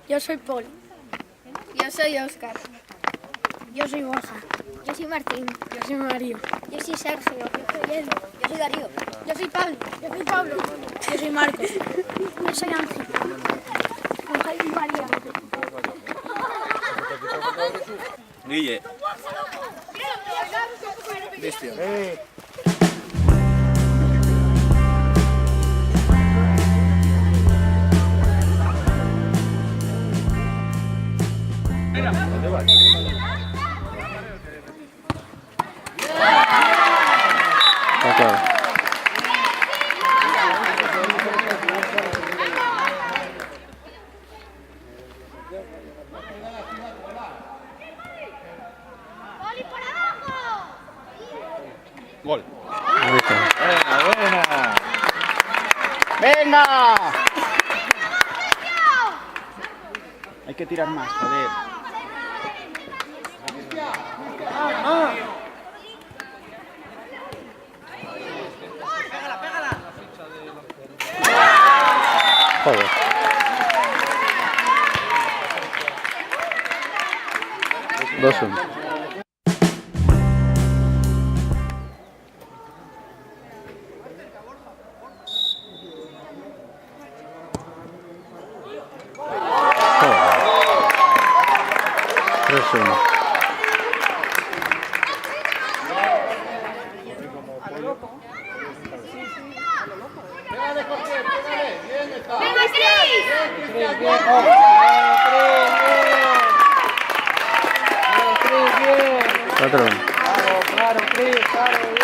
Yo soy Paul. Yo soy Óscar. Yo soy Borja. Yo soy Martín. Yo soy Mario. Yo soy Sergio. Yo soy él. Yo soy Darío. Yo soy Pablo. Yo soy Pablo. Yo soy Marcos. Yo soy Ángel. Yo soy María. Guille. Bestia. ¿Dónde vas? Gol. Buena, buena. ¡Venga! Hay que tirar más, joder. Joder. Dos uno. Tres uno. Cuatro uno. Claro, Cris, claro.